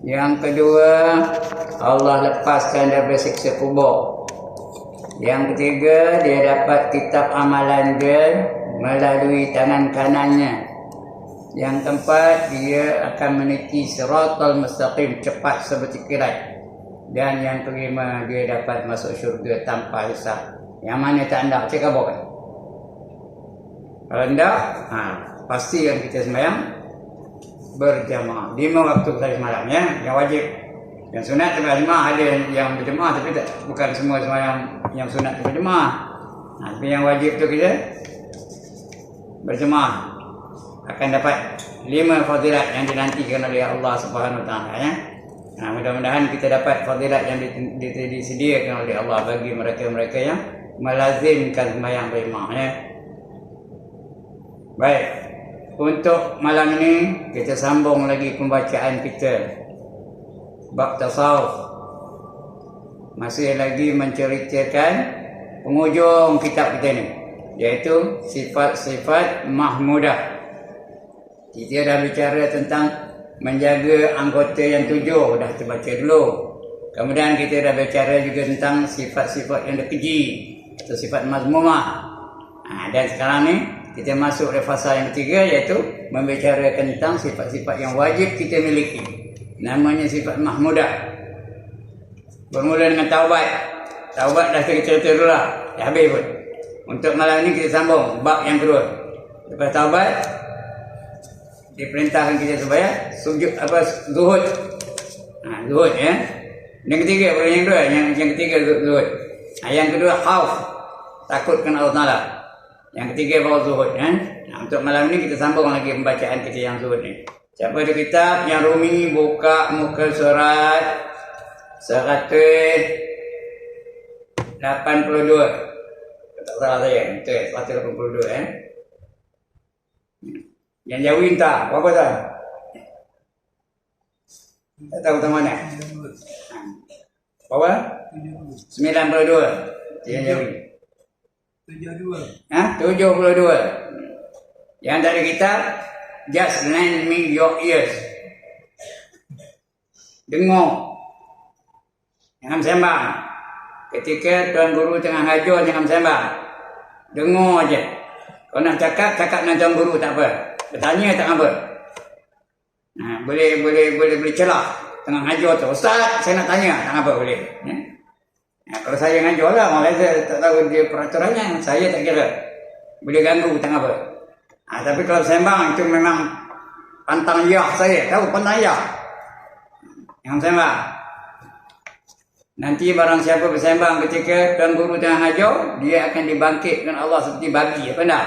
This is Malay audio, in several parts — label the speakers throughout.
Speaker 1: Yang kedua, Allah lepaskan daripada siksa kubur. Yang ketiga, dia dapat kitab amalan dia melalui tangan kanannya. Yang keempat, dia akan meniti siratal mustaqim, cepat seperti kilat. Dan yang kelima, dia dapat masuk syurga tanpa hisab. Yang mana tak anda cek apa kan? Kalau anda, pastikan kita sembahyang berjamaah 5 waktu kali semalam ya, yang wajib. Yang sunat berjamaah ada yang berjamaah, tapi tak, bukan semua yang sunat berjamaah. Tapi yang wajib tu kita berjamaah akan dapat 5 fadilat yang dinantikan oleh Allah Subhanahu Wa Taala ya. Mudah-mudahan kita dapat fadilat yang disediakan oleh Allah bagi mereka-mereka yang melazimkan sembahyang berjamaah ya. Baik, untuk malam ini kita sambung lagi pembacaan kita bab tasawuf. Masih lagi menceritakan penghujung kitab kita ni, iaitu sifat-sifat mahmudah. Kita dah bicara tentang menjaga anggota yang 7, dah terbaca dulu. Kemudian kita dah bicara juga tentang sifat-sifat yang terkeji atau sifat mazmumah. Dan sekarang ni kita masuk ke fasa yang ketiga, iaitu membicarakan tentang sifat-sifat yang wajib kita miliki. Namanya sifat mahmudah. Bermula dengan taubat. Taubat dah kita cerita dulu lah, dah habis pun. Untuk malam ni kita sambung bab yang kedua. Lepas taubat, diperintahkan kita supaya sujud zuhud. Zuhud ya. Yang ketiga, bukan yang kedua, yang ketiga zuhud. Yang kedua khauf, takutkan Allah Taala. Yang ketiga baru zuhud ya. Untuk malam ni kita sambung lagi pembacaan kita yang zuhud ni. Siapa ada kitab yang Rumi, buka muka surat 182. Tak salah saya, betul 182 ya. Yang jauhin tak? Berapa tak? Tak tahu tak mana? Berapa? 92. Yang jauhin 72. Yang dari kitab, just lend me your ears. Dengar. Jangan sembang. Ketika Tuan Guru tengah ngajar, jangan sembang. Dengar aja. Kalau nak cakap dengan Tuan Guru tak apa. Bertanya tak apa. Boleh celah tengah ngajar tu. Ustaz, saya nak tanya, tak apa boleh. Ya? Kalau saya ngajar lah, orang lain tak tahu dia peraturannya, saya tak kira. Boleh ganggu, tak apa. Tapi kalau sembang itu memang pantang yah saya. Tahu pantang yah? Jangan sembang. Nanti barang siapa bersembang ketika Tuan Guru tengah ngajar, dia akan dibangkitkan Allah seperti babi. Apa tak?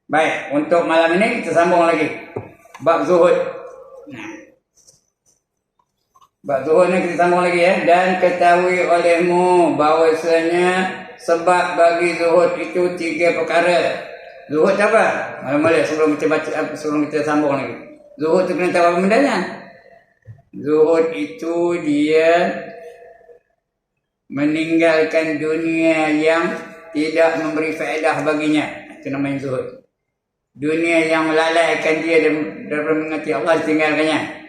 Speaker 1: Baik, untuk malam ini kita sambung lagi bab zuhud. Bab zuhud ni kita sambung lagi ya. Dan ketahui olehmu bahawasanya sebab bagi zuhud itu 3 perkara. Zuhud apa? Mula-mula sebelum kita sambung lagi. Zuhud itu kena tahu apa bendanya? Zuhud itu dia meninggalkan dunia yang tidak memberi faedah baginya. Itu namanya zuhud. Dunia yang melalaikan dia daripada mengerti Allah, ditinggalkannya.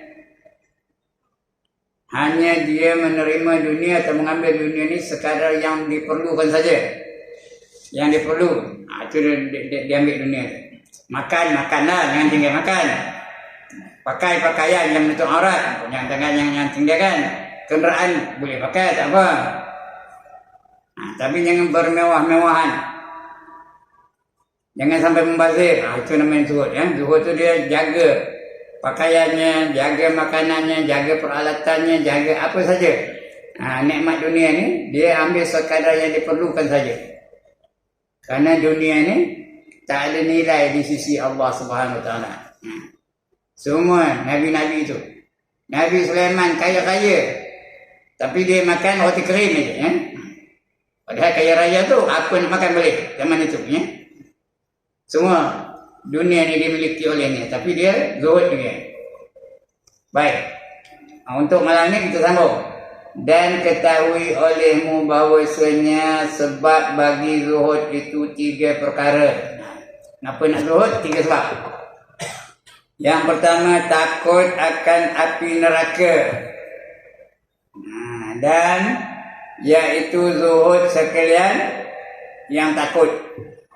Speaker 1: Hanya dia menerima dunia atau mengambil dunia ini sekadar yang diperlukan saja. Yang diperlu, itu dia ambil dunia. Makanlah, jangan tinggal makan. Pakai pakaian yang menutup aurat, jangan yang tinggalkan. Kenderaan boleh pakai, tak apa. Tapi jangan bermewah-mewahan. Jangan sampai membazir. Itu namanya zuhud ya. Zuhud itu dia jaga pakaiannya, jaga makanannya, jaga peralatannya, jaga apa saja. Nikmat dunia ni dia ambil sekadar yang diperlukan saja. Karena dunia ni tak ada nilai di sisi Allah Subhanahu Wa Taala. Semua nabi-nabi itu. Nabi Sulaiman kaya-kaya, tapi dia makan roti kering aja ya. Padahal kaya raya tu apa nak makan boleh zaman itu ya. Semua dunia ni dimiliki olehnya, tapi dia zuhud juga. Baik. Untuk malam ni kita sambung. Dan ketahui olehmu bahawasanya sebab bagi zuhud itu 3 perkara. Kenapa nak zuhud? 3 sebab. Yang pertama, takut akan api neraka. Dan yaitu zuhud sekalian yang takut.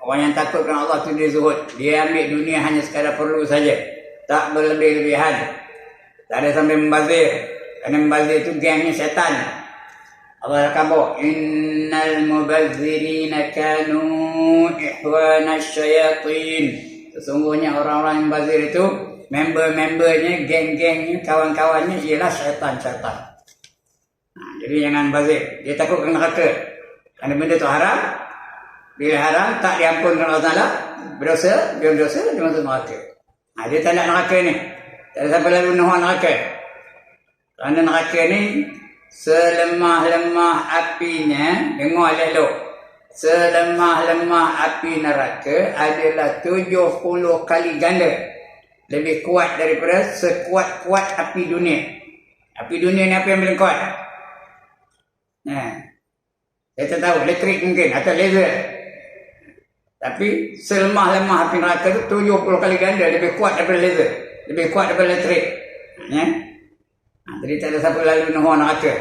Speaker 1: Orang yang takut kerana Allah tu dia zuhud. Dia ambil dunia hanya sekadar perlu saja. Tak berlebih-lebihan. Tak ada sampai membazir. Kerana membazir itu gengnya syaitan. Allah kata, innal mubazzirina kanu ihwana syayatin. Sesungguhnya orang-orang yang membazir itu, member-membernya, geng-gengnya, kawan-kawannya ialah syaitan-syaitan. Jadi jangan bazir. Dia takut kena neraka. Kerana benda itu haram. Bila haram, tak diampunkan Allah Ta'ala. Berdosa, dia masuk neraka. Dia tak nak neraka ni. Tak ada siapa lalu nuhur neraka. Kerana neraka ni, selemah-lemah apinya, dengar elok. Selemah-lemah api neraka adalah 70 kali ganda. Lebih kuat daripada sekuat-kuat api dunia. Api dunia ni apa yang paling kuat? Saya tak tahu, elektrik mungkin atau laser. Tapi selemah-lemah api neraka itu 70 kali ganda lebih kuat daripada laser, lebih kuat daripada elektrik. Jadi tak ada siapa lalu nuhur neraka.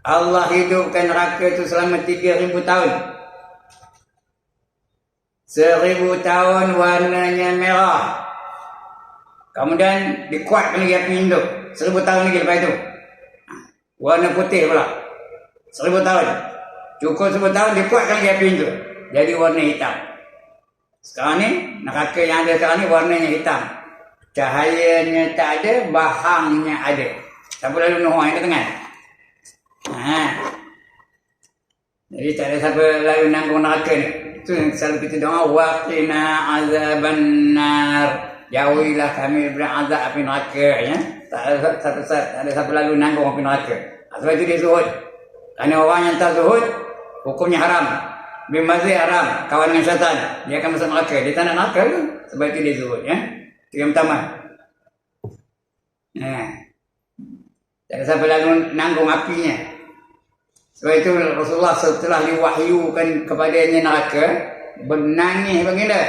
Speaker 1: Allah hidupkan neraka itu selama 3,000 tahun. 1,000 tahun warnanya merah. Kemudian dikuatkan lagi api hidup 1,000 tahun lagi lepas itu. Warna putih pula. 1,000 tahun. Cukup 1,000 tahun dikuatkan lagi api hidup. Jadi warna hitam. Sekarang ni neraka yang ada sekarang ni warnanya hitam. Cahayanya tak ada, bahangnya ada. Siapa lalu nuhur yang ke tengah? Jadi tak ada siapa lalu nanggung neraka ni. Itu yang selalu kita doa, waqina azabannar. Jauhilah kami daripada azab api neraka. Tak ada siapa lalu nanggung api neraka. Sebab itu dia zuhud. Kerana orang yang tak zuhud, hukumnya haram. Bimbazir haram, kawan dengan syaitan. Dia akan masuk neraka. Dia tak nak neraka tu. Sebab itu dia zuhud. Itu yang pertama. Tak ada siapa lalu nanggung apinya. Sebab itu Rasulullah setelah diwahyukan kepadanya neraka, menangis baginda.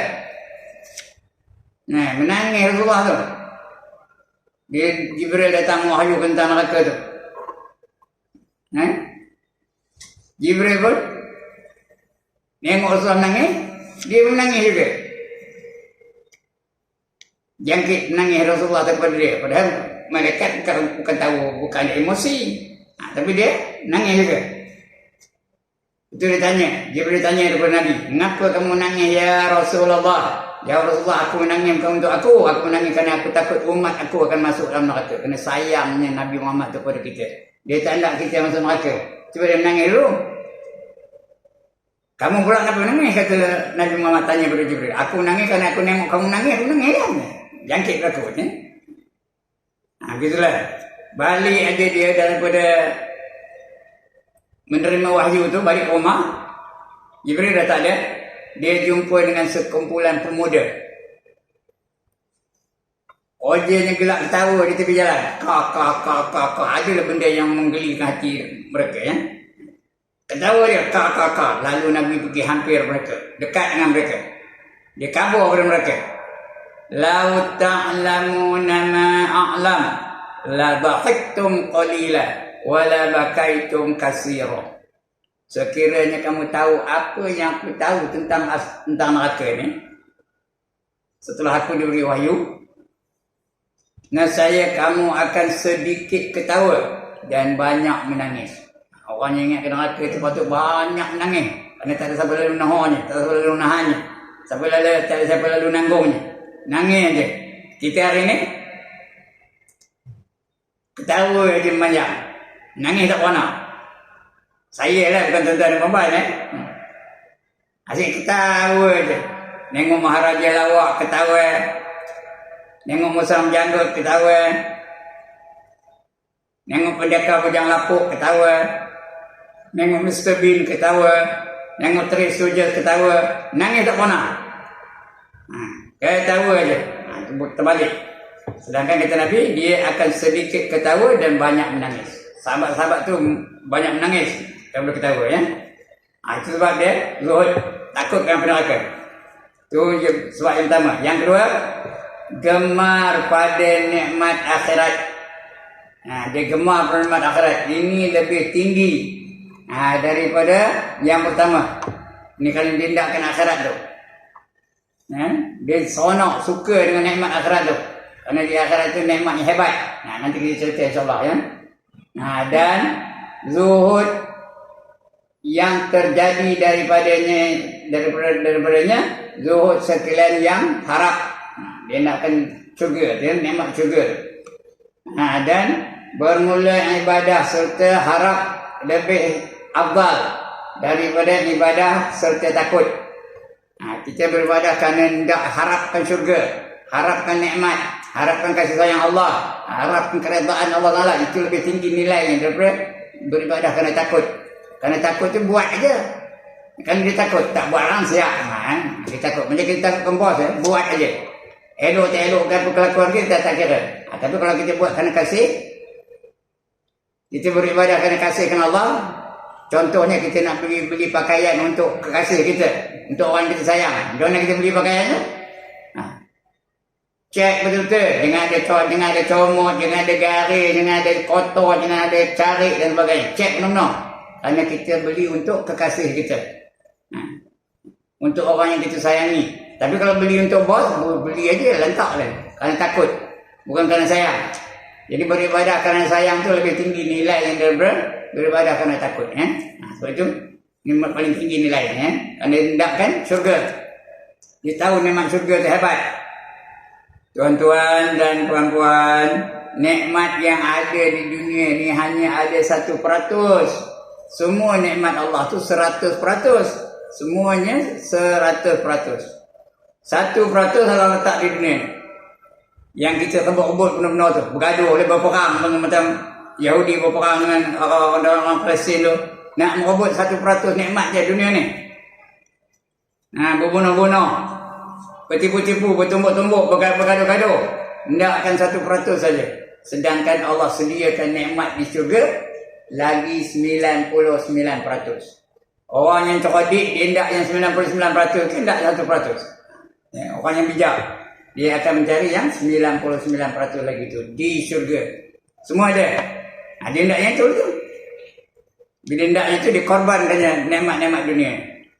Speaker 1: Menangis Rasulullah tu. Dia Jibril datang wahyu tentang neraka tu. Jibril pun nengok Rasulullah menangis, dia menangis juga. Jangkit menangis Rasulullah kepada dia. Padahal malaikat bukan tahu, bukan emosi. Tapi dia nangis juga. Itu dia tanya, Jibril tanya kepada Nabi, "Mengapa kamu nangis ya Rasulullah?" "Ya Rasulullah, aku menangis bukan untuk aku. Aku menangis kerana aku takut umat aku akan masuk dalam neraka." Kerana sayangnya Nabi Muhammad itu kepada kita. Dia tak nak kita masuk neraka. Cuba dia menangis dulu. "Kamu pula kenapa menangis?" kata Nabi Muhammad tanya kepada Jibril. "Aku menangis kerana aku nengok kamu menangis, aku menangis kan?" Jangkit aku. Begitulah. Balik aja dia daripada menerima wahyu tu, balik ke rumah. Jibril dah tak ada. Dia jumpa dengan sekumpulan pemuda. Ojanya gelak ketawa di tepi jalan. Kak. Adalah benda yang menggelikan hati mereka. Ketawa dia. Kak. Lalu Nabi pergi hampir mereka. Dekat dengan mereka. Dia kabur kepada mereka. "Lau ta'lamuna ma a'lam. La dhahiktum qalila. Wala bakaitum katsira." Sekiranya kamu tahu apa yang aku tahu tentang neraka ni, setelah aku diberi wahyu, nescaya kamu akan sedikit ketawa dan banyak menangis. Orang yang ingat ke neraka itu patut banyak menangis. Kerana tak ada siapa lalu nahannya, tak ada siapa lalu nahannya, tak ada siapa lalu nanggungnya. Nangis aja. Kita hari ni ketawa aja banyak. Nangis tak pernah. Saya lah, bukan tuan-tuan dan puan-puan. Asyik ketawa je. Nengok Maharaja Lawak ketawa. Nengok Musang Janggut ketawa. Nengok Pendekar Bujang Lapuk ketawa. Nengok Mr. Bean ketawa. Nengok Three Stooges ketawa. Nangis tak pernah. Ketawa je. Terbalik. Sedangkan kata Nabi, dia akan sedikit ketawa dan banyak menangis. Sahabat-sahabat tu banyak menangis. Tak boleh ketawa itu sebab dia zuhud, takut dengan neraka. Itu sebab yang pertama. Yang kedua, gemar pada nikmat akhirat. Dia gemar pada nikmat akhirat. Ini lebih tinggi daripada yang pertama. Ini kalau tindakan akhirat tu. Dia seronok, suka dengan nikmat akhirat tu. Kerana di akhirat tu nikmat yang hebat. Nanti kita cerita insyaAllah ya. Dan zuhud yang terjadi daripadanya zuhud sekalian yang harap. Dia nakkan syurga, dia nikmat syurga. Dan bermula ibadah serta harap lebih afdal daripada ibadah serta takut. Kita beribadah kerana hendak harapkan syurga, harapkan nikmat, harapkan kasih sayang Allah, harapkan keredaan Allah Taala. Itu lebih tinggi nilainya daripada beribadah kerana takut. Kerana takut tu buat aja. Kan dia takut tak buat orang siap. Dia takut macam kita takutkan bos, buat aja. Elok tak elok kan kelakuan kita tak kira. Tapi kalau kita buat kerana kasih, kita beribadah kerana kasih kerana Allah. Contohnya kita nak pergi beli pakaian untuk kekasih kita, untuk orang kita sayang. Macam mana kita beli pakaian tu? Cek betul-betul. Jangan ada comot, jangan ada garis, jangan ada kotor, jangan ada carik dan sebagainya. Cek benar-benar. Kerana kita beli untuk kekasih kita. Untuk orang yang kita sayangi. Tapi kalau beli untuk bos, beli aja lantak lah. Kerana takut. Bukan kerana sayang. Jadi beribadah kerana sayang tu lebih tinggi nilai yang beribadah kerana takut. Sebab itu nikmat paling tinggi nilainya. Kerana hendakkan syurga. Dia tahu nikmat syurga tu hebat. Tuan-tuan dan puan-puan, nikmat yang ada di dunia ni hanya ada 1%. Semua nikmat Allah tu 100%. Semuanya 100%. 1% kalau letak di dunia. Yang kita rebut-rebut benar-benar tu. Bergaduh oleh berperang dengan macam Yahudi berperang dengan orang-orang Palestin tu. Nak merebut 1% nikmat je dunia ni. Berbunuh-bunuh. Bertipu-tipu, bertumbuk-tumbuk, bergaduh-gaduh. Hendakkan 1% saja. Sedangkan Allah sediakan nikmat di syurga lagi 99%. Orang yang cerdik, dia hendak yang 99%, dia hendak 1%. Orang yang bijak, dia akan mencari yang 99% lagi tu di syurga. Semua ada. Dia hendak yang tu. Bila hendak yang tu, dikorbankannya nikmat-nikmat dunia.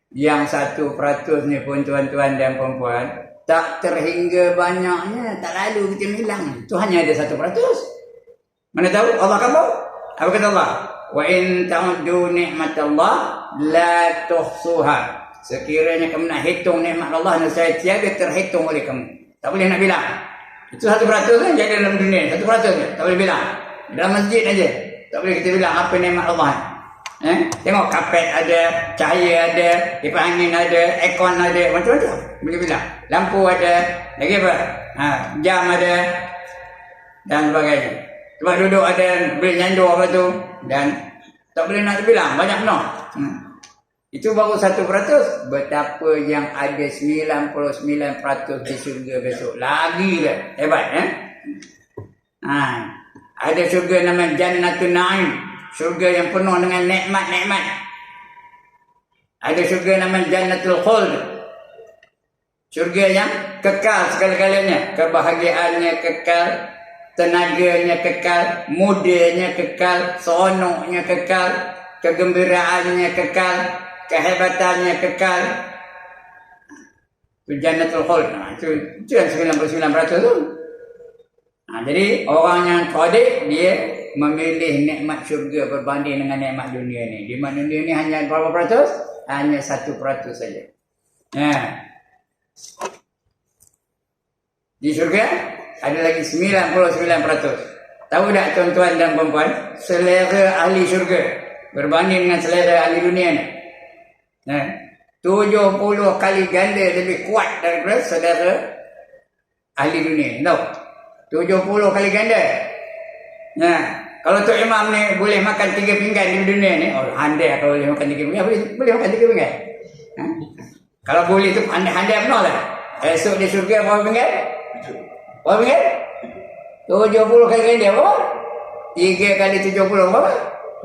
Speaker 1: Yang 1% ni pun tuan-tuan dan perempuan, tak terhingga banyaknya, tak lalu kita hilang. Tu hanya ada 1%. Mana tahu Allah kamu? Apa kata Allah? Wa in ta'uddu ni'matallah la tuhsuha. Sekiranya kamu nak hitung nikmat Allah, nescaya tiada terhitung oleh kamu. Tak boleh nak bilang. Itu 1% kan jadi dalam dunia. 1% je. Tak boleh bilang. Dalam masjid aja tak boleh kita bilang apa nikmat Allah. Tengok kapet ada, cahaya ada, kipas angin ada, aircon ada, macam-macam boleh bilang. Lampu ada, lagi apa? Jam ada dan sebagainya. Tempat duduk ada, boleh nyandur apa tu, dan tak boleh nak bilang, banyak benar. Itu baru 1%. Betapa yang ada 99% di syurga besok. Lagi ke? Hebat Ada syurga nama Jannatul Na'im. Syurga yang penuh dengan nikmat-nikmat. Ada syurga nama Jannatul Khuld. Syurga yang kekal segala-galanya. Kebahagiaannya kekal, tenaganya kekal, mudanya kekal, seronoknya kekal, kegembiraannya kekal, kehebatannya kekal. Itu Jannatul Khuld. Itu yang 99% tu. Jadi orang yang cerdik, dia memilih nikmat syurga berbanding dengan nikmat dunia ni. Di mana dunia ni hanya berapa peratus? Hanya 1% saja. Di syurga ada lagi 99%. Tahu tak tuan-tuan dan perempuan, selera ahli syurga berbanding dengan selera ahli dunia ni. 70 kali ganda lebih kuat daripada selera ahli dunia. Tahu? 70 kali ganda. Kalau Tok Imam ni boleh makan 3 pinggan di dunia ni, handai kalau boleh makan 3 pinggan, boleh makan 3 pinggan. Kalau boleh tu handai benar lah. Esok di syurga berapa pinggan? Berapa pinggan? 70 kali ganda berapa? 3 kali 70 berapa?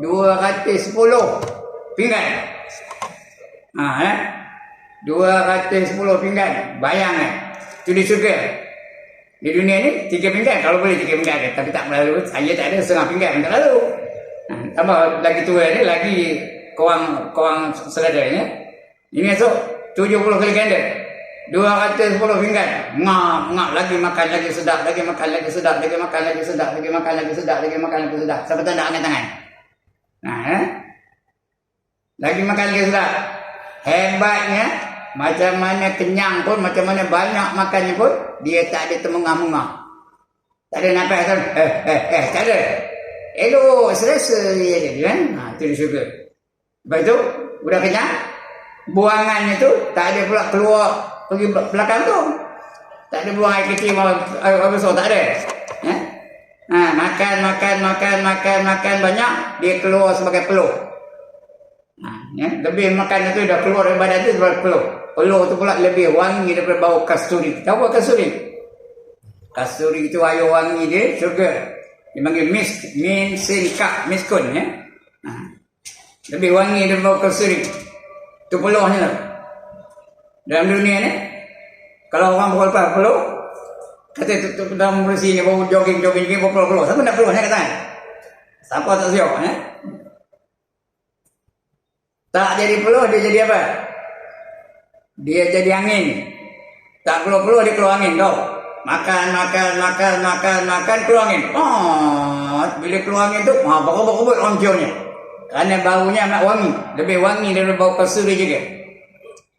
Speaker 1: 210 pinggan. 210 pinggan. Bayang Itu di syurga. Di dunia ni 3 pinggan, kalau boleh 3 pinggan, tapi tak berlalu. Saya tak ada setengah pinggan, tak lalu. Tambah lagi tua ni, lagi korang seladarnya. Ini esok 70 kali ganda. 210 pinggan. Ngak lagi makan lagi sedap, lagi makan lagi sedap, lagi makan lagi sedap, lagi makan lagi sedap, lagi makan lagi sedap. Sampai tak nak angkat tangan. Lagi makan lagi sedap. Hebatnya, macam mana kenyang pun, macam mana banyak makannya pun, dia tak ada termengah-mengah. Tak ada nafas kan? Tak ada. Elok, selesa dia jadi kan? Itu dia suka. Lepas tu, udah kenyang, buangannya tu, tak ada pula keluar pergi belakang tu. Tak ada buang air kecil, air besar, tak ada. Makan banyak, dia keluar sebagai peluh. Lebih makan itu dah keluar dari badan tu sebagai peluh. Peluh tu pula lebih wangi daripada bau kasturi. Tahu apa kasturi? Kasturi itu air wangi dia, syurga. Dia panggil miskun ya. Lebih wangi daripada bau kasturi. Itu peluhnya lah. Dalam dunia ni, kalau orang berlepas peluh, kata tu dalam bersih ni, bau jogging, bau peluh. Siapa nak peluh? Saya kata. Siapa tak siap? Tak jadi peluh, dia jadi apa? Dia jadi angin. Tak peluh-peluh, dia keluar angin tau. Makan, keluar angin. Bila keluar angin tu, bakal-bakal roncongnya. Kerana baunya amat wangi. Lebih wangi daripada bau kasturi juga.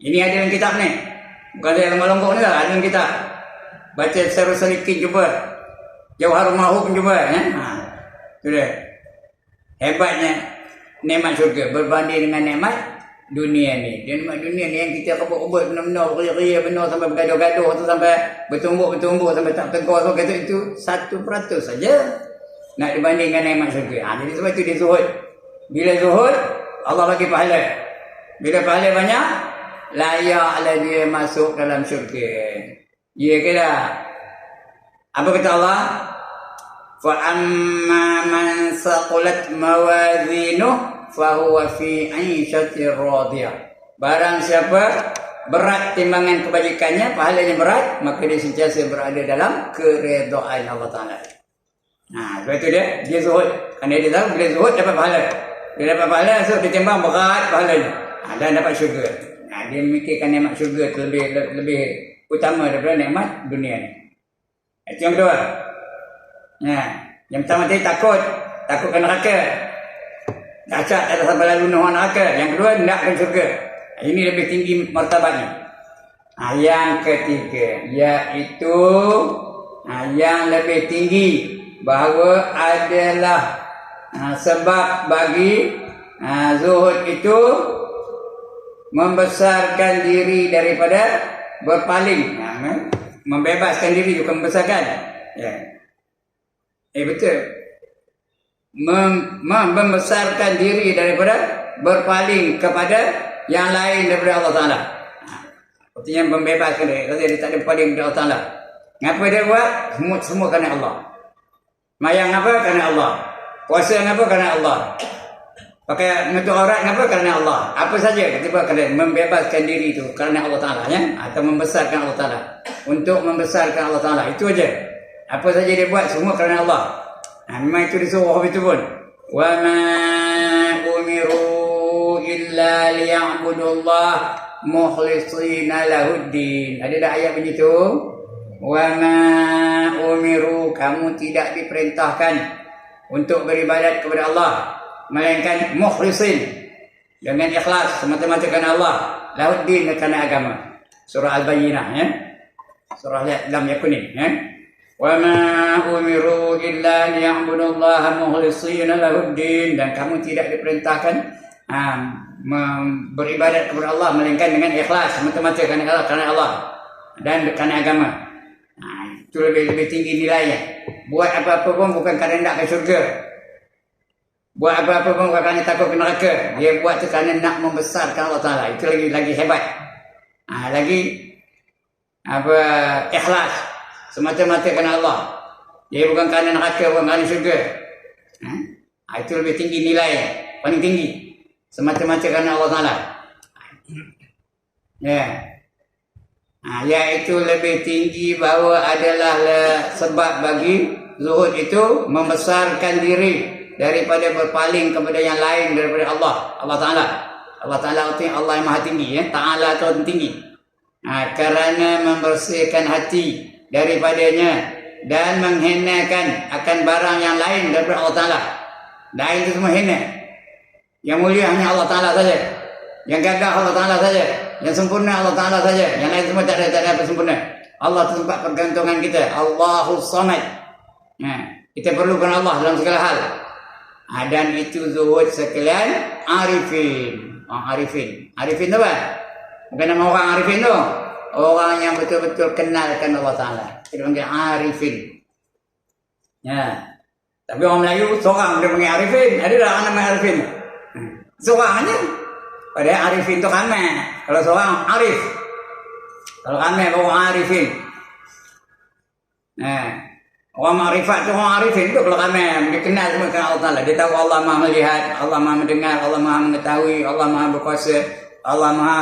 Speaker 1: Ini ada dalam kitab ni. Bukan saya longgok ni lah, ada dalam kitab. Baca secara sedikit cuba. Jauharul Mahub cuba. Itu dia. Hebatnya nikmat syurga berbanding dengan nikmat dunia ni. Nikmat dunia ni yang kita kebut-kebut benar-benar ria-ria benar sampai bergaduh-gaduh tu, sampai bertumbuk sampai tak tegur, so kata itu 1% saja nak dibanding dengan nikmat syurga. Jadi sebab itu dia zuhud. Bila zuhud, Allah bagi pahala. Bila pahala banyak, layaklah dia masuk dalam syurga. Ya ke tak? Apa kata Allah? فَأَمَّا مَنْ ثَقُلَتْ مَوَازِينُهُ فَهُوَ فِي عِيشَةٍ رَاضِيَةٍ. Barang siapa berat timbangan kebajikannya, pahalanya berat, maka dia sentiasa berada dalam keredaan Allah Ta'ala. Sebab itu dia zuhud. Kerana dia tahu bila zuhud dapat pahala. Dia dapat pahala, so dia timbang berat pahalanya. Dan dapat syurga. Dia memikirkan nikmat syurga lebih utama daripada nikmat dunia ni. Itu yang kedua. Yang pertama tadi takut kena neraka. Dahsyat tak ada sampai lalu nuhan neraka. Yang kedua nakkan syurga. Ini lebih tinggi martabatnya. Yang ketiga iaitu yang lebih tinggi, bahawa adalah sebab bagi zuhud itu membesarkan diri daripada berpaling. Membebaskan diri bukan membesarkan. Betul. Membesarkan diri daripada berpaling kepada yang lain daripada Allah Ta'ala. Artinya membebaskan diri. Dia tak ada berpaling kepada Allah Ta'ala. Ngapa dia buat? Semua kerana Allah. Mayang apa? Kerana Allah. Puasa ngapa? Kerana Allah. Pakai menutup aurat ngapa? Kerana Allah. Apa saja tiba kerana membebaskan diri itu kerana Allah Ta'ala, atau membesarkan Allah Ta'ala. Untuk membesarkan Allah Ta'ala. Itu aja. Apa saja dia buat semua kerana Allah. Memang itu disuruh itu pun. Wa ma umiru illa liya'budullah mukhlishina lahuddin. Ada tak ayat begitu? Wa ma umiru, kamu tidak diperintahkan untuk beribadat kepada Allah, melainkan mukhlisin, dengan ikhlas semata-mata kerana Allah, lahuddin, kerana agama. Surah Al-Bayyinah Surah Lam Yakunin Wa ma umiru illa liya'budullaha mukhlishina lahuddin, dan kamu tidak diperintahkan beribadat kepada Allah melainkan dengan ikhlas semata-mata kerana Allah dan kerana agama. Itu lebih tinggi nilainya. Buat apa-apa pun bukan kerana nak ke syurga. Buat apa-apa pun bukan kerana takut ke neraka. Dia buat itu kerana nak membesarkan Allah Ta'ala. Itu lagi hebat. Lagi ikhlas semata-mata kerana Allah. Dia bukan kerana neraka, bukan kerana syurga. Itu lebih tinggi nilai, paling tinggi. Semata-mata kerana Allah Ta'ala. Iaitu lebih tinggi bahawa adalah sebab bagi zuhud itu membesarkan diri daripada berpaling kepada yang lain daripada Allah Ta'ala. Allah Ta'ala itu Allah yang maha tinggi, ya. Ta'ala itu tinggi. Kerana membersihkan hati daripadanya dan menghinakan akan barang yang lain daripada Allah Ta'ala. Lain itu semua hina. Yang mulia hanya Allah Ta'ala saja. Yang gagah Allah Ta'ala saja. Yang sempurna Allah Ta'ala saja. Yang lain semua tak ada apa sempurna. Allah itu tempat pergantungan kita. Allahus Samad. Kita perlukan Allah dalam segala hal. Dan itu zuhud sekalian arifin. Arifin itu apa? Bukan nama orang arifin tu. Orang yang betul-betul kenalkan Allah Ta'ala. Kita panggil arifin. Tapi orang Melayu seorang dia panggil arifin. Ada tak orang nama arifin? Seorang aja. Padahal arifin tu ramai. Kalau seorang arif. Kalau ramai baru arifin. Orang makrifat tu orang arifin tu kalau ramai. Dia kenal semua dengan Allah Ta'ala. Dia tahu Allah maha melihat, Allah maha mendengar, Allah maha mengetahui, Allah maha berkuasa, Allah maha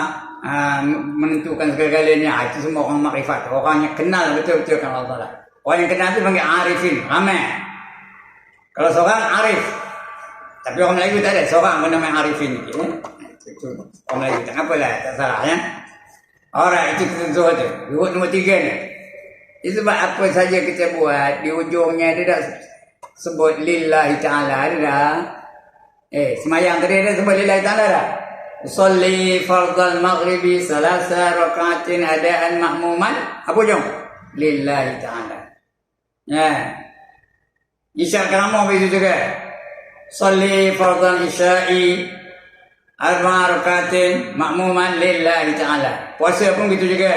Speaker 1: menentukan segala-galanya. Itu semua orang makrifat. Orang yang kenal betul-betul dengan Allah Ta'ala. Orang yang kenal tu panggil arifin. Ramai. Kalau seorang arif. Tapi orang Melayu tak ada. Seorang pun namanya arifin. Itu orang Melayu. Tak apalah. Tak salah. Ya? Alright. Itu kita zuhud tu. Zuhud nombor 3 ni. Itu sebab apa saja kita buat. Di ujungnya dia dah sebut lillahi ta'ala. Dia dah. Semayang tadi dia sebut lillahi ta'ala dah. Usalli fardal maghribi salasa rakaatin adaan makmuman. Apa ujung? Lillahi ta'ala. Isyak keramah begitu juga. Salli fardal isya'i arba rakaatin makmuman lillahi ta'ala. Puasa pun gitu juga.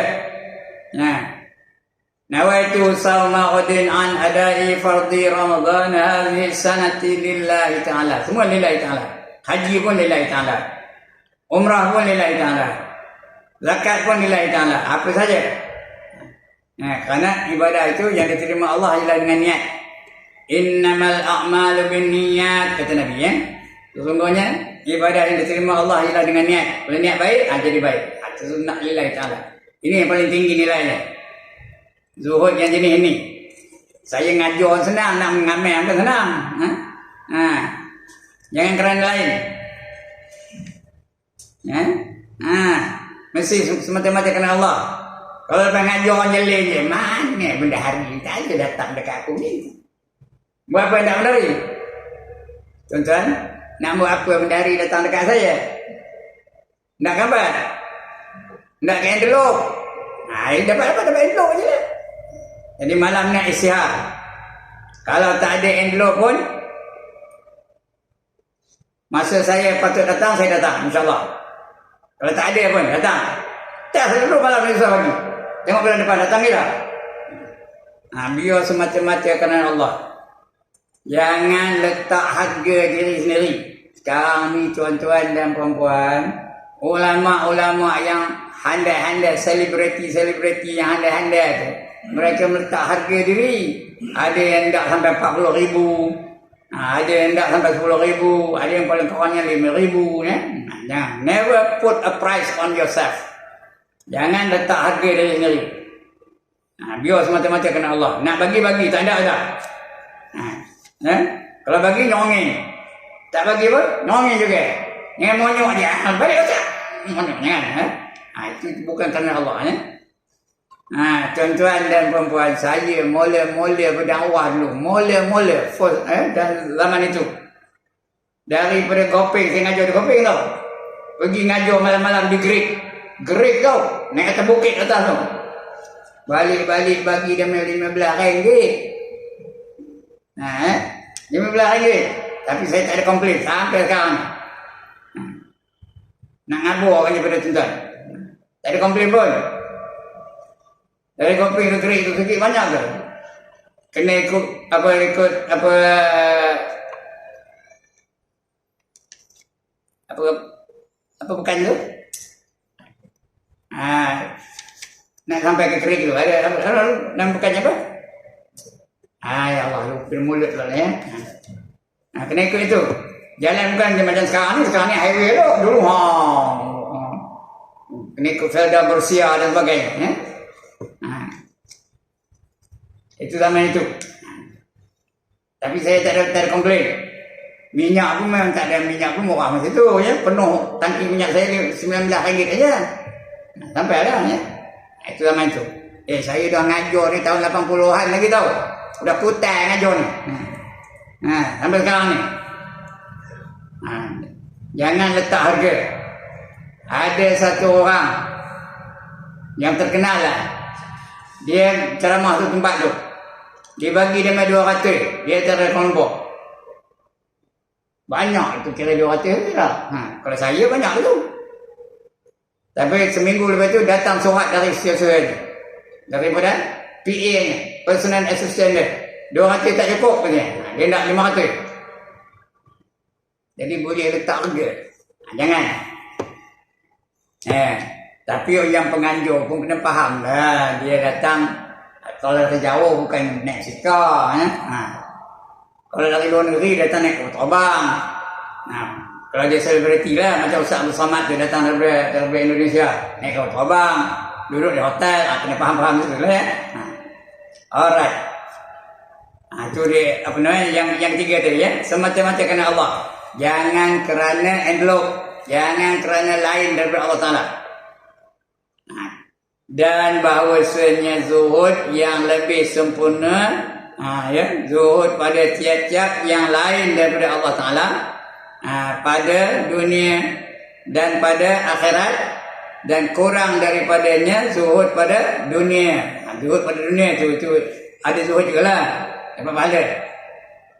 Speaker 1: Nawaitu sawma ghadin an adai fardhi ramadhan hadhihi sanati lillahi ta'ala. Semua lillahi ta'ala. Haji pun lillahi ta'ala. Umrah pun lillahi ta'ala. Zakat pun lillahi ta'ala. Apa saja. Kerana ibadah itu yang diterima Allah ialah dengan niat. Innamal a'malu bin niat, kata Nabi, ya. Sesungguhnya ibadah yang diterima Allah ialah dengan niat. Kalau niat baik, jadi baik. Itu sunnah lillahi ta'ala. Ini yang paling tinggi nilainya. Zuhud yang jenis ini. Saya ngajar senang, nak mengamal pun senang. Jangan kerana lain. Mesti semata-mata kerana Allah. Kalau lepas ngajar orang jelin je, mana benda hari tak ada datang dekat aku ni. Buat apa nak bendari? Tuan-tuan, nak buat apa bendari datang dekat saya? Nak gambar? Nak ke envelope? Dapat envelope je lah. Jadi malam nak istihar. Kalau tak ada envelope pun, masa saya patut datang, saya datang. InsyaAllah. Kalau tak ada pun, datang. Tak, saya duduk malam ni susah pagi. Tengok bulan depan, datang je lah. Biar semata-mata kerana Allah. Jangan letak harga diri sendiri. Sekarang ni tuan-tuan dan perempuan, ulama-ulama yang handai-handai, selebriti yang handai-handai tu, mereka meletak harga diri. Ada yang tak sampai 40,000, ada yang tak sampai 10,000, ada yang paling kurangnya 5,000. Jangan. Never put a price on yourself. Jangan letak harga diri sendiri. Biar semata-mata kerana Allah. Nak bagi-bagi, tak ada. Kalau bagi, nyongeng. Tak bagi pun, nyongeng juga. Jangan monyok je. Balik macam. Monyok, jangan. Itu bukan kerana Allah. Tuan-tuan dan perempuan, saya mula-mula berdakwah dulu. Mula-mula. Dan zaman itu. Daripada Gopeng, saya ngajar di Gopeng tau. Pergi ngajar malam-malam di Great tau. Naik atas bukit atas tu. Balik-balik bagi dia RM15. RM15. Tapi saya tak ada komplain sampai sekarang. Nak ngabur kan daripada tuan-tuan. Tak ada komplain pun. Dari Gopeng ke Great tu sikit banyak ke? Kena ikut apa bukan tu? Nak sampai ke Great tu ada nama bukannya apa? Ya Allah, lupa mulut lah ya. Kena ikut itu. Jalan bukan macam sekarang ni highway tu. Dulu kena ikut Felda Bersia dan sebagainya. Ha. Itu zaman itu. Tapi saya tak ada komplain. Minyak pun memang tak ada, minyak pun murah masa tu ya. Penuh tangki minyak saya ni RM19 aja. Sampai ada ya. Itu zaman itu. Saya dah ngajar ni tahun 80-an lagi tau. Udah putai ngajar ni. Sampai sekarang ni. Jangan letak harga. Ada satu orang yang terkenal lah. Dia ceramah tu tempat tu. Dia bagi dia 200. Dia dari Kuala Lumpur. Banyak itu kira 200 lah. Kalau saya banyak tu. Tapi seminggu lepas tu datang surat dari siapa-siapa daripada PA nya, personal assistant dia. 200 tak cukup katanya. Dia nak 500. Jadi boleh letak harga. Jangan. Tapi yang penganjur pun kena faham lah. Dia datang kalau dari jauh bukan naik sikar. Kalau dari luar negeri datang naik kapal terbang. Kalau dia selebriti lah macam Ustaz Abdul Samad tu datang daripada Indonesia naik kapal terbang, duduk di hotel, kena faham-faham tu lah ya. Alright. Itu dia apa namanya yang ketiga tadi ya, semata-mata kerana Allah. Jangan kerana envelope, jangan kerana lain daripada Allah Taala. Dan bahawasanya zuhud yang lebih sempurna, zuhud pada tiap-tiap yang lain daripada Allah Taala, pada dunia dan pada akhirat, dan kurang daripadanya zuhud pada dunia. Zuhud pada dunia tu ada zuhud juga lah, dapat pahala.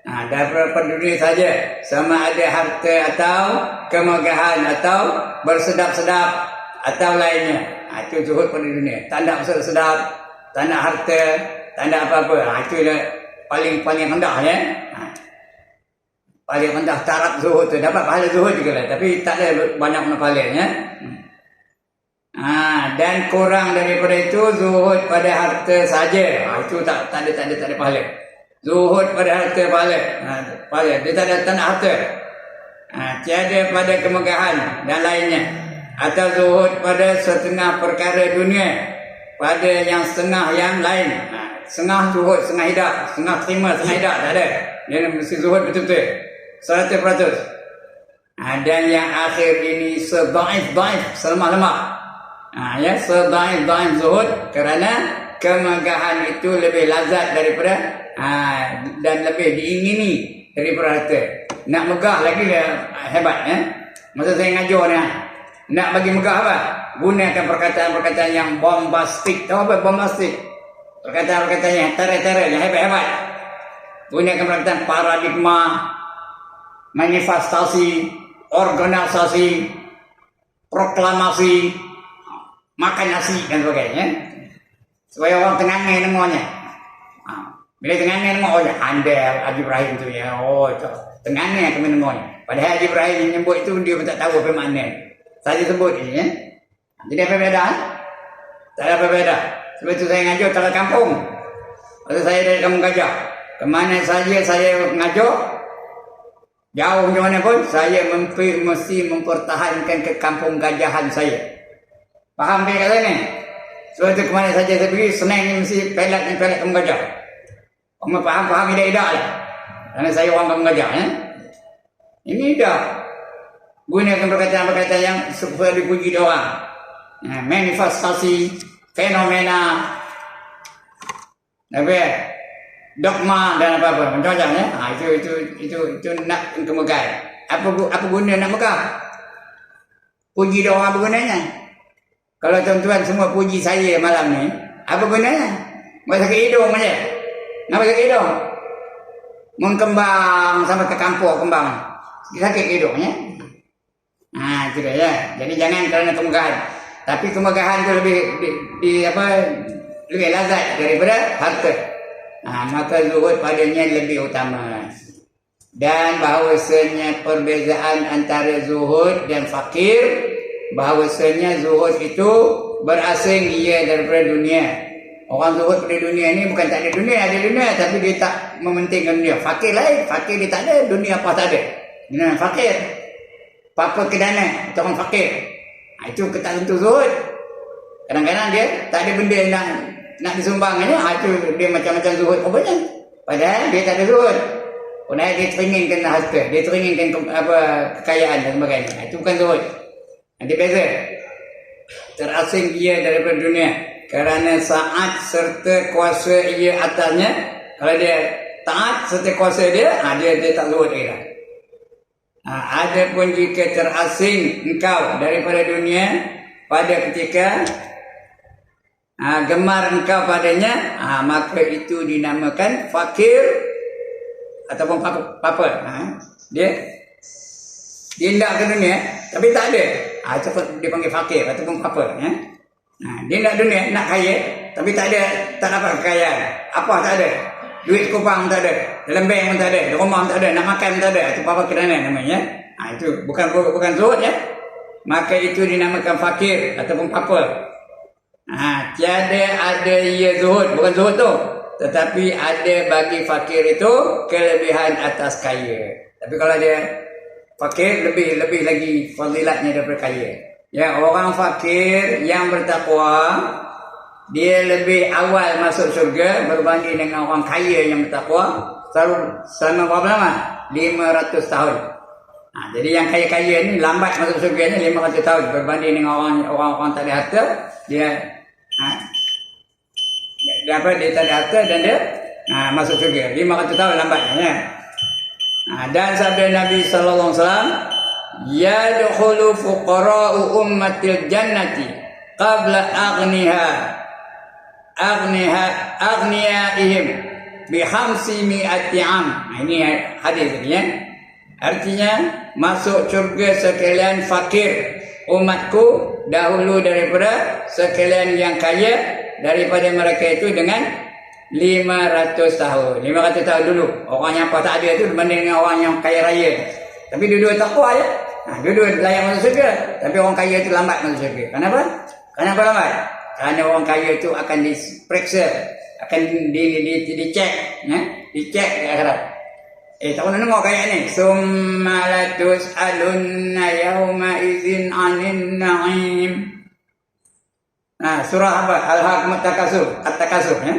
Speaker 1: Daripada dunia saja, sama ada harta atau kemegahan atau bersedap-sedap atau lainnya. Itu zuhud pada dunia. Tak nak bersedap, tak nak harta, tak nak apa-apa. Itu paling rendah ya. Paling rendah taraf zuhud tu. Dapat pahala zuhud juga lah, tapi tak ada banyak pahalanya. Dan kurang daripada itu zuhud pada harta saja. Itu tak ada pahala. Zuhud pada harta pahala. Dia tak nak harta. Tiada pada kemegahan dan lainnya. Atau zuhud pada setengah perkara dunia, pada yang setengah yang lain. Setengah zuhud, setengah hidup, setengah terima, setengah hidup. Tak ada. Dia mesti zuhud betul-betul 100%. Dan yang akhir ini sedaif-daif, selemah-lemah. Sedaif-daif zuhud, kerana kemegahan itu lebih lazat daripada dan lebih diingini daripada harta. Nak megah lagi hebat ya. Masa saya ngajar ni, nak bagi megah apa? Gunakan perkataan-perkataan yang bombastik. Tahu apa bombastik? Perkataan-perkataan yang tera-tera, yang hebat-hebat. Gunakan perkataan paradigma, manifestasi, organisasi, proklamasi, makan nasi dan sebagainya. Supaya orang tengah-tengah namanya. Bila tengah-tengah namanya, handal Haji Ibrahim tu ya. Itu tengah-tengah kami namanya. Padahal Haji Ibrahim yang nyebut itu dia pun tak tahu apa makna. Saja sebut ini ya. Jadi apa beda? Tak ada apa beda. Sebab itu saya ngajar tak kampung. Kalau saya dari Kampung Gajah, kemana saja saya ngajar, jauh macam mana pun, saya mesti mempertahankan ke kampung gajahan saya. Faham tak kata ni? Sebab itu kemana saja saya pergi, Senang ni mesti pelat Kampung Gajah. Orang faham tidak lah. Kerana saya orang Kampung Gajah ya. Ini dah. Gunakan perkataan-perkataan yang supaya dipuji dia orang. Manifestasi, fenomena, dogma dan apa-apa. Macam-macam ya. Itu nak kemegahan. Apa guna nak megah? Puji dia orang apa gunanya? Kalau tuan-tuan semua puji saya malam ni, apa gunanya? Buat sakit hidung aja. Kenapa sakit hidung? Mengkembang sampai ke kampung kembang. Sakit hidungnya. Itu dah ya. Jadi jangan kerana kemegahan. Tapi kemegahan tu lebih lazat daripada harta. Maka zuhud padanya lebih utama. Dan bahawasanya perbezaan antara zuhud dan fakir, bahawasanya zuhud itu berasing ia daripada dunia. Orang zuhud pada dunia ni bukan tak ada dunia, tapi dia tak mementingkan dunia. Fakir lain, fakir dia tak ada, dunia apa tak ada. Dia fakir. Apa kedana, itu orang fakir. Itu tak tentu zuhud. Kadang-kadang dia tak ada benda yang nak disumbangkannya, itu dia macam-macam zuhud rupanya. Padahal dia tak ada zuhud. Padahal dia teringinkan harta, dia teringinkan kekayaan dan sebagainya. Itu bukan zuhud. Nanti beza. Terasing ia daripada dunia kerana saat serta kuasa ia atasnya. Kalau dia taat serta kuasa dia, dia tak zuhud lagi dah. Adapun jika terasing engkau daripada dunia pada ketika gemar engkau padanya, maka itu dinamakan fakir ataupun apa. Dia nak ke dunia tapi tak ada, cepat dia panggil fakir ataupun apa. Dia nak dunia, nak kaya tapi tak dapat kekayaan. Apa tak ada? Duit kupang tak ada, dalam bank pun tak ada, rumah pun tak ada, nak makan pun tak ada. Itu apa kerana namanya? Itu bukan zuhud ya. Maka itu dinamakan fakir ataupun apa. Tiada ada ia zuhud, bukan zuhud tu. Tetapi ada bagi fakir itu kelebihan atas kaya. Tapi kalau dia fakir, lebih lagi fadilatnya daripada kaya. Ya, orang fakir yang bertakwa, dia lebih awal masuk syurga berbanding dengan orang kaya yang bertakwa. Selama berapa lama? 500 tahun. Jadi yang kaya-kaya ni lambat masuk syurga ni 500 tahun berbanding dengan orang tak ada harta. Dia tak ada harta dan dia masuk syurga 500 tahun lambatnya. Dan sabda Nabi sallallahu alaihi wasallam, yadkhulu fuqara'u ummatil jannati qabla aghniyaihim bi 500 am. Ini hadis tadi ya. Artinya masuk syurga sekalian fakir umatku dahulu daripada sekalian yang kaya daripada mereka itu dengan 500 tahun. 500 tahun dulu. Orang yang apa tak ada itu berbanding dengan orang yang kaya raya. Tapi dua-dua takwa ya. Dua-dua layak masuk syurga. Tapi orang kaya itu lambat masuk syurga. Kenapa? Kenapa lambat? Kerana orang kaya itu akan diperiksa, akan dicek, ya? Dicek di akhirat. Tak pernah dengar kayak ni. Summa latus'alunna yawma idzin 'anil na'im. Surah apa? Al-Haqqat At-Takasur, ya.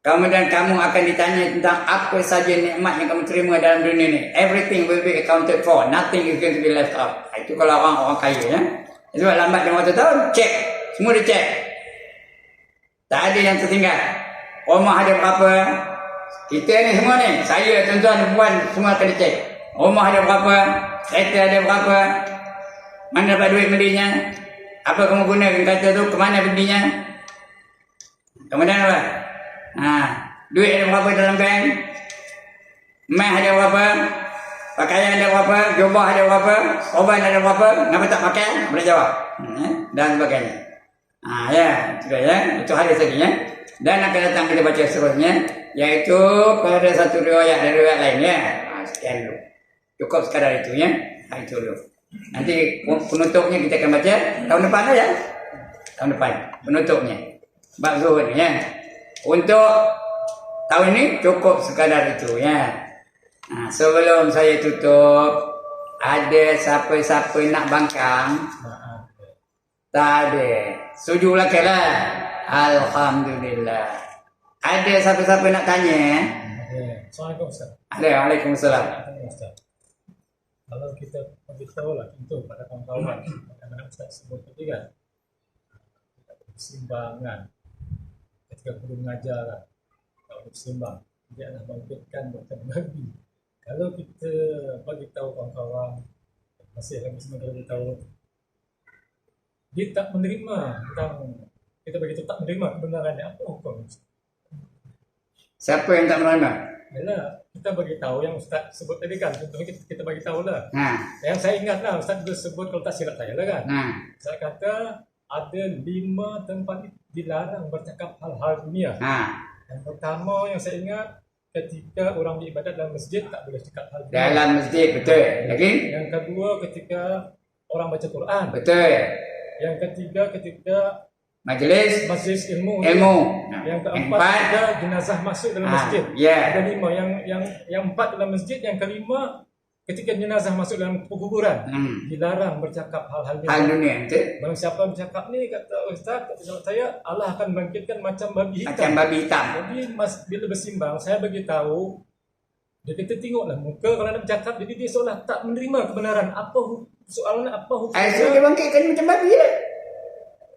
Speaker 1: Kemudian kamu akan ditanya tentang apa saja nikmat yang kamu terima dalam dunia ni. Everything will be accounted for. Nothing is going to be left out. Itu kalau orang kaya, ya. Sebab lambat 500 tahun, cek. Semua dicek. Tak ada yang tertinggal. Rumah ada berapa? Kita ni semua ni, saya, tuan-tuan, puan, semua akan dicek. Rumah ada berapa? Kereta ada berapa? Mana dapat duit belinya? Apa kamu gunakan kereta tu? Kemana belinya? Kemudian apa? Duit ada berapa dalam bank? Meh ada berapa? Pakaian ada berapa? Jubah ada berapa? Obat ada berapa? Kenapa tak pakai? Boleh jawab. Dan sebagainya. Itu hadis tadi ya. Dan akan datang kita baca seterusnya, yaitu pada satu riwayat dari riwayat lain ya. Sekian dulu. Cukup sekadar itu ya. Itu dulu. Nanti penutupnya kita akan baca tahun depan aja. Tahun depan penutupnya. Bab zuhud ya. Untuk tahun ini cukup sekadar itu ya. Sebelum saya tutup, ada siapa-siapa nak bangkang? Tak ada. Setuju lah lah. Alhamdulillah. Ada siapa-siapa nak tanya?
Speaker 2: Assalamualaikum Ustaz.
Speaker 1: Ada. Waalaikumsalam.
Speaker 2: Ustaz. Kalau kita beritahu lah tentu pada kawan-kawan bagaimana Ustaz sebut tadi kan, keseimbangan ketika perlu mengajar lah, kalau bersembang dia adalah bangkitkan bukan berbagi. Kalau kita bagi tahu kawan-kawan masih lagi semua beritahu, dia tak menerima tentang kita bagi tahu tak menerima kebenarannya, apa hukum?
Speaker 1: Siapa yang tak menerima?
Speaker 2: Yalah, kita bagi tahu yang Ustaz sebut tadi kan, contohnya kita bagi tahu lah. Yang saya ingat lah, Ustaz juga sebut kalau tak silap saya lah kan. Ustaz kata ada 5 tempat dilarang bercakap hal-hal dunia. Yang pertama yang saya ingat, ketika orang beribadat dalam masjid tak boleh cakap hal dunia. Dalam masjid, betul. Lagi? Yang kedua ketika orang baca Quran. Betul. Yang ketiga ketika majlis ilmu. Yang keempat ada jenazah masuk dalam masjid. Ada 5. Yang 4 dalam masjid. Yang kelima ketika jenazah masuk dalam kuburan, dilarang bercakap hal-hal
Speaker 1: Hal dunia itu
Speaker 2: Barang siapa bercakap ni, kata Ustaz, kata sahabat saya, Allah akan bangkitkan macam babi hitam.
Speaker 1: macam babi hitam.
Speaker 2: Jadi bila bersimbang, saya bagi tahu, dia kata tengoklah muka kalau nak bercakap, jadi dia seolah tak menerima kebenaran. Apa soalan apa hukumnya?
Speaker 1: So dia bangkitkan macam babi lah.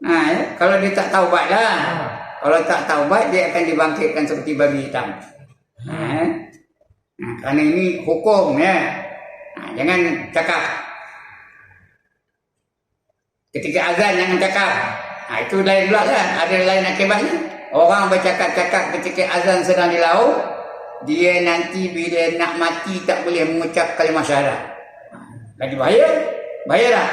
Speaker 1: Ya. Kalau dia tak taubat lah. Kalau tak taubat, dia akan dibangkitkan seperti babi hitam. Kerana ini hukum ya. Jangan cakap. Ketika azan jangan cakap. Itu lain pula kan. Ada lain akibatnya. Orang bercakap-cakap ketika azan sedang dilaut, dia nanti bila nak mati tak boleh mengucap kalimah syahadat. Lagi bahaya. Bahaya tak?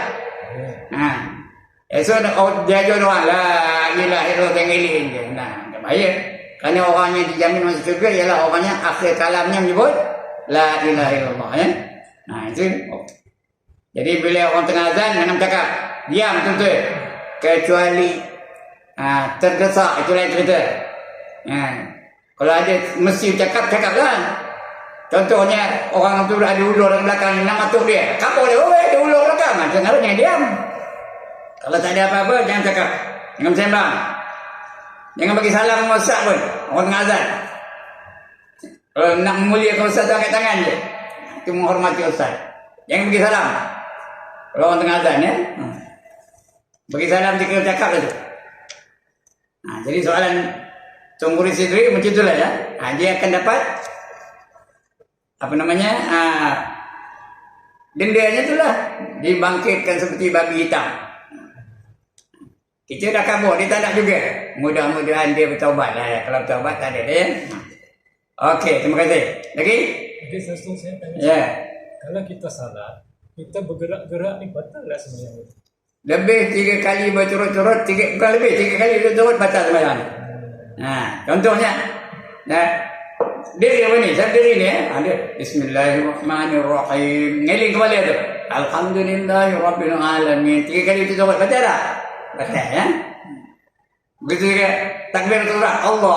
Speaker 1: So dia ajar orang la ilaha illallah tengelin je. Bahaya. Kerana orang yang dijamin masuk syurga ialah orang yang akhir kalamnya menyebut la ilaha illallah ya. Itu. Jadi bila orang tengah azan jangan cakap. Diam betul-betul. Kecuali terdesak, itu lain cerita. Kalau ada mesti cakaplah. Contohnya orang tu ada ulur di belakang nak matuk dia. Kapal dia, ada ulur belakang. Jangan diam. Kalau tak ada apa-apa jangan cakap. Jangan sembang. Jangan bagi salam dengan ustaz pun. Orang tengah azan. Kalau nak memuliakan ustaz tu angkat tangan je. Itu menghormati ustaz. Jangan bagi salam. Kalau orang tengah azan ya. Bagi salam jika cakap tu. Jadi soalan Tungguri Sidri macam itulah ya. Dia akan dapat apa namanya? Dendanya itulah dibangkitkan seperti babi hitam. Kita dah kabur, dia tak nak juga. Mudah-mudahan dia bertaubat lah ya. Kalau bertaubat tak ada ya. Okey, terima kasih. Lagi?
Speaker 2: Jadi sesuatu saya tanya.
Speaker 1: Ya.
Speaker 2: Kalau kita salat, kita bergerak-gerak ni batal tak sebenarnya?
Speaker 1: Lebih 3 kali berturut-turut, bukan lebih 3 kali berturut-turut batal sembahyang. Contohnya, diri apa ni? Saya diri ni ada Bismillahirrahmanirrahim. Ngeling kembali tu. Alhamdulillahirabbil alamin. 3 kali berturut-turut batal tak? Batal ya. Begitu juga takbir terus Allahu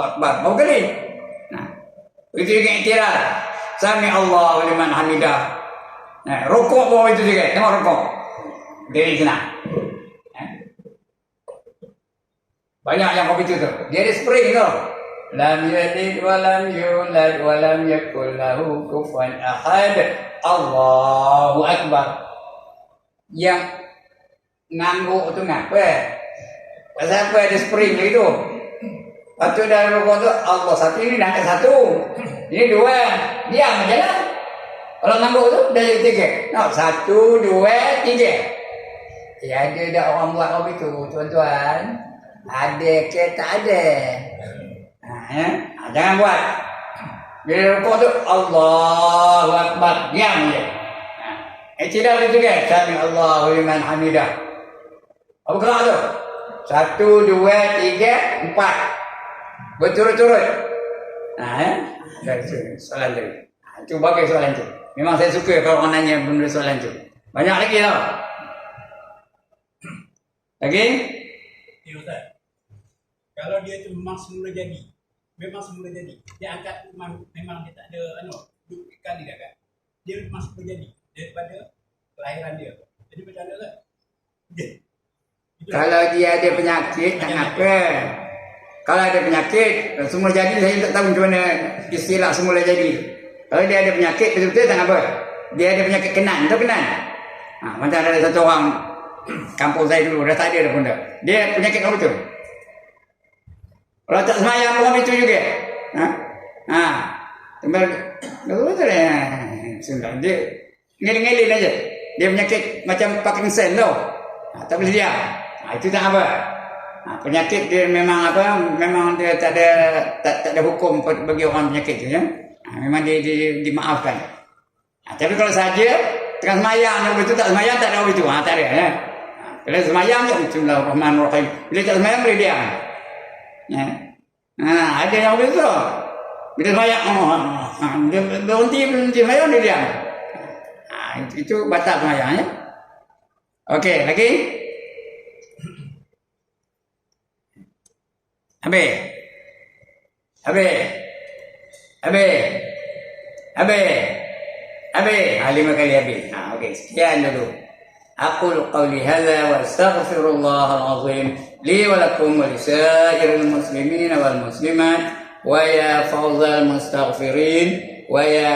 Speaker 1: Akbar. Berapa kali? Begitu juga iktiraf. Sami Allahu liman hamidah. Rukuk pun itu juga. Tengok rukuk. Dari sana. Banyak yang kopi itu tu. Dia ada spring tu. Lam yalid wa lam yulad wa lam yakul lahu kufuwan ahad. Allahu Akbar. Yang ngangguk tu ngapa? Pasal apa ada spring itu? Lepas tu dalam rukuk tu Allah satu, ini dah angkat satu. Ini 2. Diam aja lah. Kalau ngangguk tu dah jadi 3. No, 1, 2, 3. Ya ada dah orang buat apa itu, tuan-tuan. Ada ke tak ada? Jangan buat. Bila rukuk tu Allahu Akbar. Diam je. Tidak itu juga. Sami Allahu liman hamidah. Apa kerak tu? 1, 2, 3, 4. Berturut-turut. Soalan tadi. Itu bagus soalan tu. Memang saya suka kalau orang nanya benda soalan tu. Banyak lagi tau. Lagi?
Speaker 3: Ya Ustaz. Kalau dia tu memang semula jadi. Dia angkat memang dia tak ada kali dah kan. Dia memang semula jadi daripada kelahiran dia. Jadi macam mana lah?
Speaker 1: Kalau dia ada penyakit, tak apa. Kalau ada penyakit, semula jadi saya tak tahu macam mana istilah semula jadi. Kalau dia ada penyakit, betul-betul tak apa. Dia ada penyakit kenan, tahu kenan? Macam ada satu orang kampung saya dulu, dah tak ada dah pun dah. Dia penyakit apa tu? Kalau tak semayang pun itu juga. Betul-betul ya. Dia ngelin-ngelin aja. Dia penyakit macam Parkinson tau. Tak boleh diam. Itu tak apa. Penyakit dia memang apa? Memang dia tak ada hukum bagi orang penyakit tu ya. Memang dia dimaafkan. Tapi kalau saja tengah semayang betul tak semayang tak ada itu. Tak ada ya. Kalau semayang Bismillahirrahmanirrahim. Bila tak semayang boleh diam. Ya. Ada yang begitu. Bila semayang berhenti semayang dia diam. Itu batal semayang ya. Okey, lagi? Habis. Habis. 5 kali habis. Okey, sekian dulu. Aqulu qawli hadza wa astaghfirullahal azim li wa lakum wa lisairil muslimin wal muslimat wa ya fawzal mustaghfirin wa ya